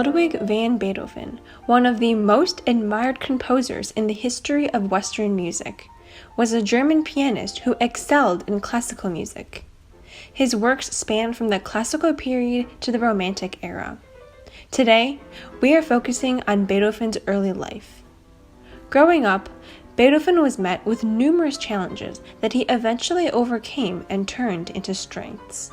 Ludwig van Beethoven, one of the most admired composers in the history of Western music, was a German pianist who excelled in classical music. His works span from the classical period to the Romantic era. Today, we are focusing on Beethoven's early life. Growing up, Beethoven was met with numerous challenges that he eventually overcame and turned into strengths.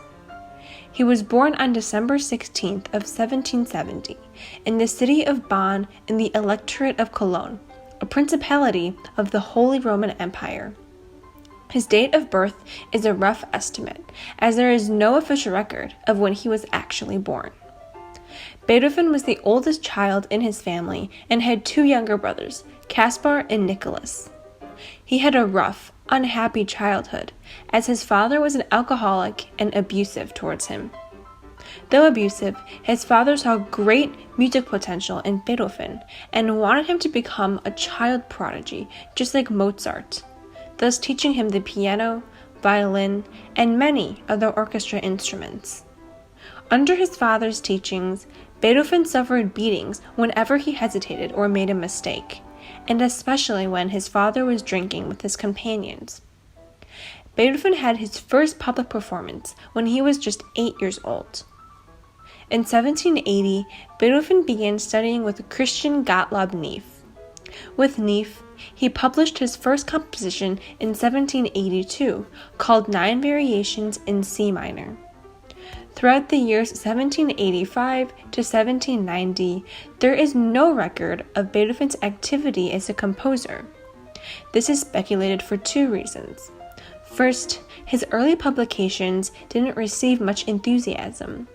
He was born on December 16th of 1770 in the city of Bonn in the Electorate of Cologne, a principality of the Holy Roman Empire. His date of birth is a rough estimate, as there is no official record of when he was actually born. Beethoven was the oldest child in his family and had two younger brothers, Caspar and Nicholas. He had a rough, unhappy childhood, as his father was an alcoholic and abusive towards him. Though abusive, his father saw great music potential in Beethoven and wanted him to become a child prodigy, just like Mozart, thus teaching him the piano, violin, and many other orchestra instruments. Under his father's teachings, Beethoven suffered beatings whenever he hesitated or made a mistake, and especially when his father was drinking with his companions. Beethoven had his first public performance when he was just 8 years old. In 1780, Beethoven began studying with Christian Gottlob Neff. With Neff, he published his first composition in 1782, called 9 Variations in C minor. Throughout the years 1785 to 1790, there is no record of Beethoven's activity as a composer. This is speculated for two reasons. First, his early publications didn't receive much enthusiasm.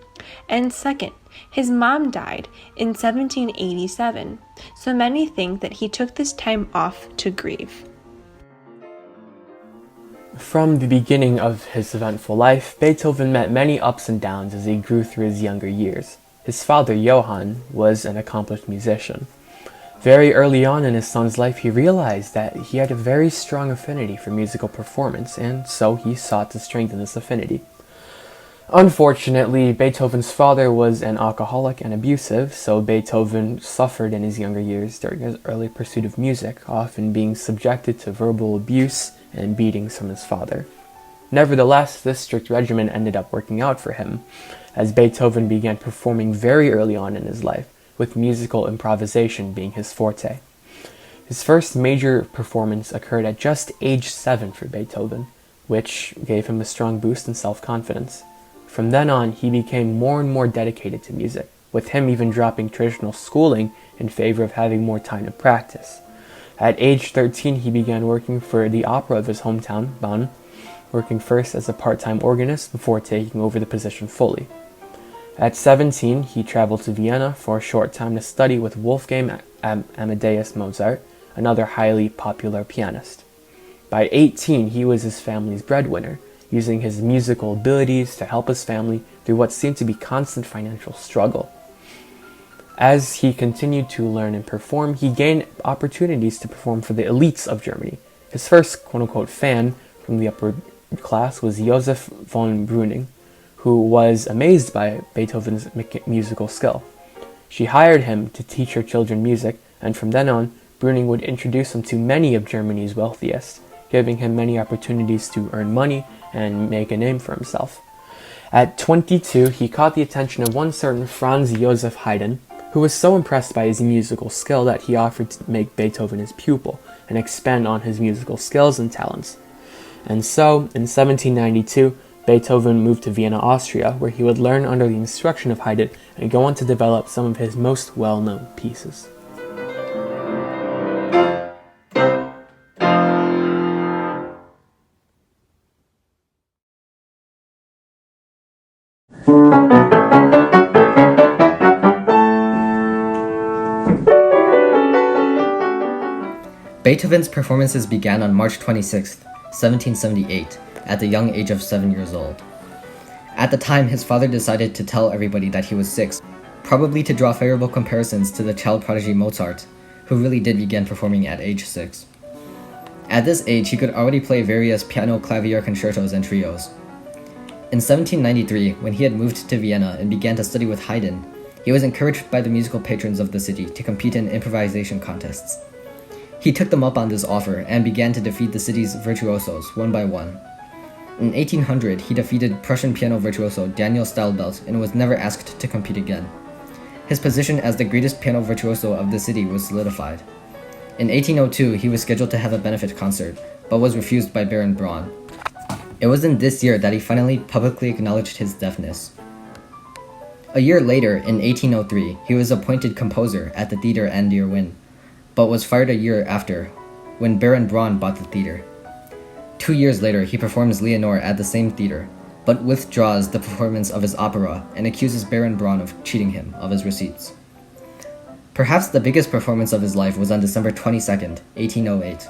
And second, his mom died in 1787, so many think that he took this time off to grieve. From the beginning of his eventful life, Beethoven met many ups and downs as he grew through his younger years. His father, Johann, was an accomplished musician. Very early on in his son's life, he realized that he had a very strong affinity for musical performance, and so he sought to strengthen this affinity. Unfortunately, Beethoven's father was an alcoholic and abusive, so Beethoven suffered in his younger years during his early pursuit of music, often being subjected to verbal abuse and beatings from his father. Nevertheless, this strict regimen ended up working out for him, as Beethoven began performing very early on in his life, with musical improvisation being his forte. His first major performance occurred at just age 7 for Beethoven, which gave him a strong boost in self-confidence. From then on, he became more and more dedicated to music, with him even dropping traditional schooling in favor of having more time to practice. At age 13, he began working for the opera of his hometown, Bonn, working first as a part-time organist before taking over the position fully. At 17, he traveled to Vienna for a short time to study with Wolfgang Amadeus Mozart, another highly popular pianist. By 18, he was his family's breadwinner, using his musical abilities to help his family through what seemed to be constant financial struggle. As he continued to learn and perform, he gained opportunities to perform for the elites of Germany. His first quote-unquote fan from the upper class was Joseph von Breuning, who was amazed by Beethoven's musical skill. She hired him to teach her children music, and from then on, Breuning would introduce him to many of Germany's wealthiest, giving him many opportunities to earn money and make a name for himself. At 22, he caught the attention of one certain Franz Joseph Haydn, who was so impressed by his musical skill that he offered to make Beethoven his pupil and expand on his musical skills and talents. And so, in 1792, Beethoven moved to Vienna, Austria, where he would learn under the instruction of Haydn and go on to develop some of his most well-known pieces. Beethoven's performances began on March 26, 1778, at the young age of 7 years old. At the time, his father decided to tell everybody that he was 6, probably to draw favorable comparisons to the child prodigy Mozart, who really did begin performing at age 6. At this age, he could already play various piano clavier concertos and trios. In 1793, when he had moved to Vienna and began to study with Haydn, he was encouraged by the musical patrons of the city to compete in improvisation contests. He took them up on this offer and began to defeat the city's virtuosos one by one. In 1800, he defeated Prussian piano virtuoso Daniel Stahlbelt and was never asked to compete again. His position as the greatest piano virtuoso of the city was solidified. In 1802, he was scheduled to have a benefit concert, but was refused by Baron Braun. It was in this year that he finally publicly acknowledged his deafness. A year later, in 1803, he was appointed composer at the theater an der Wien, but was fired a year after, when Baron Braun bought the theater. 2 years later, he performs Leonore at the same theater, but withdraws the performance of his opera and accuses Baron Braun of cheating him of his receipts. Perhaps the biggest performance of his life was on December 22nd, 1808.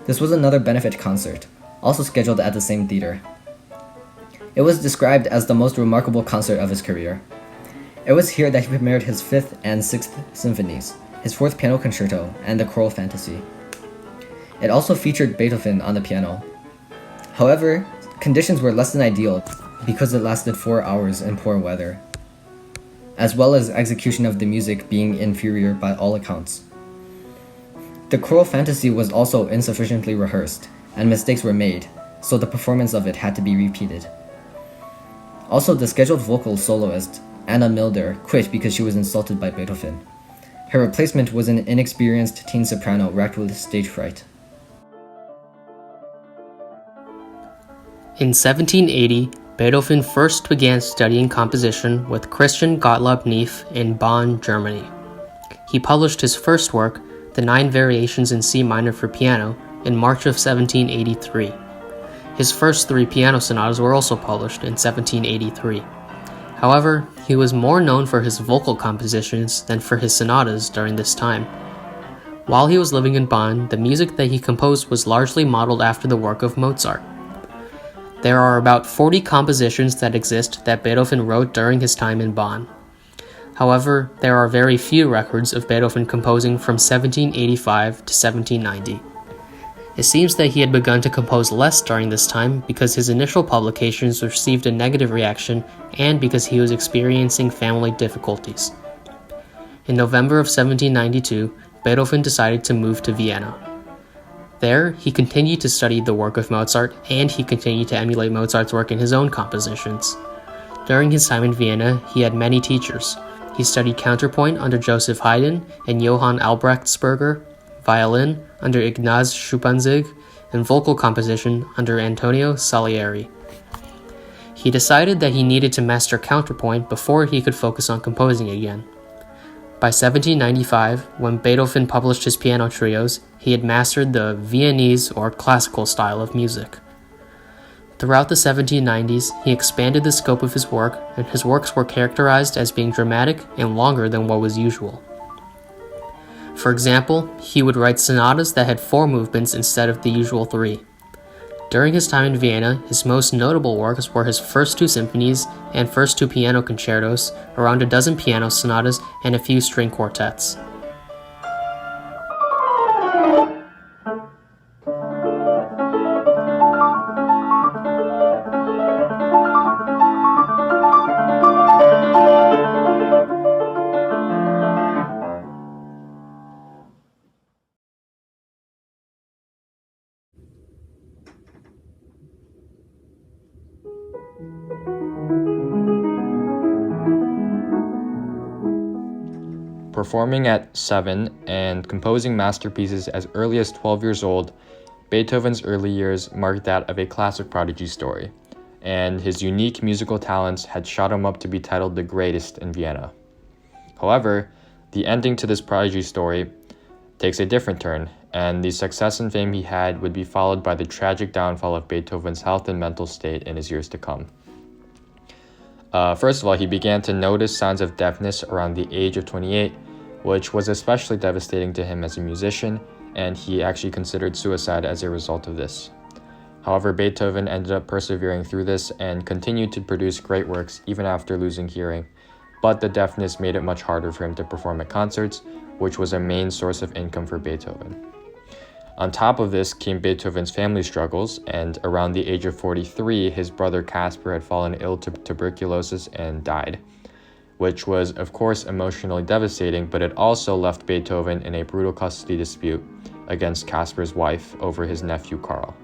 This was another benefit concert, also scheduled at the same theater. It was described as the most remarkable concert of his career. It was here that he premiered his 5th and 6th symphonies, his 4th piano concerto, and the choral fantasy. It also featured Beethoven on the piano. However, conditions were less than ideal because it lasted 4 hours in poor weather, as well as execution of the music being inferior by all accounts. The choral fantasy was also insufficiently rehearsed, and mistakes were made, so the performance of it had to be repeated. Also, the scheduled vocal soloist, Anna Milder, quit because she was insulted by Beethoven. Her replacement was an inexperienced teen soprano racked with stage fright. In 1780, Beethoven first began studying composition with Christian Gottlob Neff in Bonn, Germany. He published his first work, the 9 Variations in C minor for piano, in March of 1783. His first 3 piano sonatas were also published in 1783. However, he was more known for his vocal compositions than for his sonatas during this time. While he was living in Bonn, the music that he composed was largely modeled after the work of Mozart. There are about 40 compositions that exist that Beethoven wrote during his time in Bonn. However, there are very few records of Beethoven composing from 1785 to 1790. It seems that he had begun to compose less during this time because his initial publications received a negative reaction and because he was experiencing family difficulties. In November of 1792, Beethoven decided to move to Vienna. There, he continued to study the work of Mozart, and he continued to emulate Mozart's work in his own compositions. During his time in Vienna, he had many teachers. He studied counterpoint under Joseph Haydn and Johann Albrechtsberger, violin under Ignaz Schuppanzig, and vocal composition under Antonio Salieri. He decided that he needed to master counterpoint before he could focus on composing again. By 1795, when Beethoven published his piano trios, he had mastered the Viennese or classical style of music. Throughout the 1790s, he expanded the scope of his work, and his works were characterized as being dramatic and longer than what was usual. For example, he would write sonatas that had 4 movements instead of the usual 3. During his time in Vienna, his most notable works were his first 2 symphonies and first 2 piano concertos, around a dozen piano sonatas, and a few string quartets. Performing at 7 and composing masterpieces as early as 12 years old, Beethoven's early years marked that of a classic prodigy story, and his unique musical talents had shot him up to be titled the greatest in Vienna. However, the ending to this prodigy story takes a different turn, and the success and fame he had would be followed by the tragic downfall of Beethoven's health and mental state in his years to come. First of all, he began to notice signs of deafness around the age of 28, which was especially devastating to him as a musician, and he actually considered suicide as a result of this. However, Beethoven ended up persevering through this and continued to produce great works even after losing hearing, but the deafness made it much harder for him to perform at concerts, which was a main source of income for Beethoven. On top of this came Beethoven's family struggles, and around the age of 43, his brother Caspar had fallen ill to tuberculosis and died. which was, of course, emotionally devastating, but it also left Beethoven in a brutal custody dispute against Casper's wife over his nephew Karl.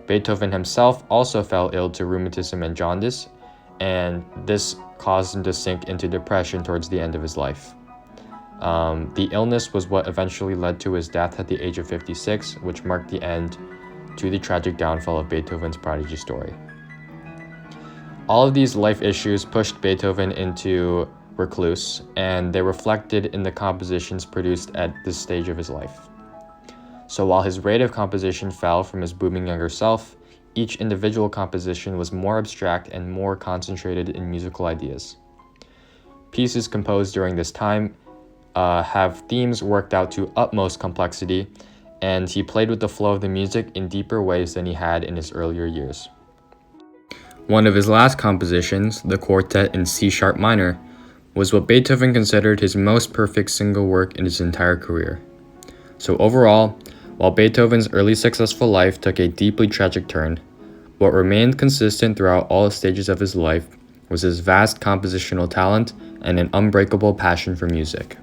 Beethoven himself also fell ill to rheumatism and jaundice, and this caused him to sink into depression towards the end of his life. The illness was what eventually led to his death at the age of 56, which marked the end to the tragic downfall of Beethoven's prodigy story. All of these life issues pushed Beethoven into recluse, and they reflected in the compositions produced at this stage of his life. So while his rate of composition fell from his booming younger self, each individual composition was more abstract and more concentrated in musical ideas. Pieces composed during this time have themes worked out to utmost complexity, and he played with the flow of the music in deeper ways than he had in his earlier years. One of his last compositions, the quartet in C-sharp minor, was what Beethoven considered his most perfect single work in his entire career. So overall, while Beethoven's early successful life took a deeply tragic turn, what remained consistent throughout all stages of his life was his vast compositional talent and an unbreakable passion for music.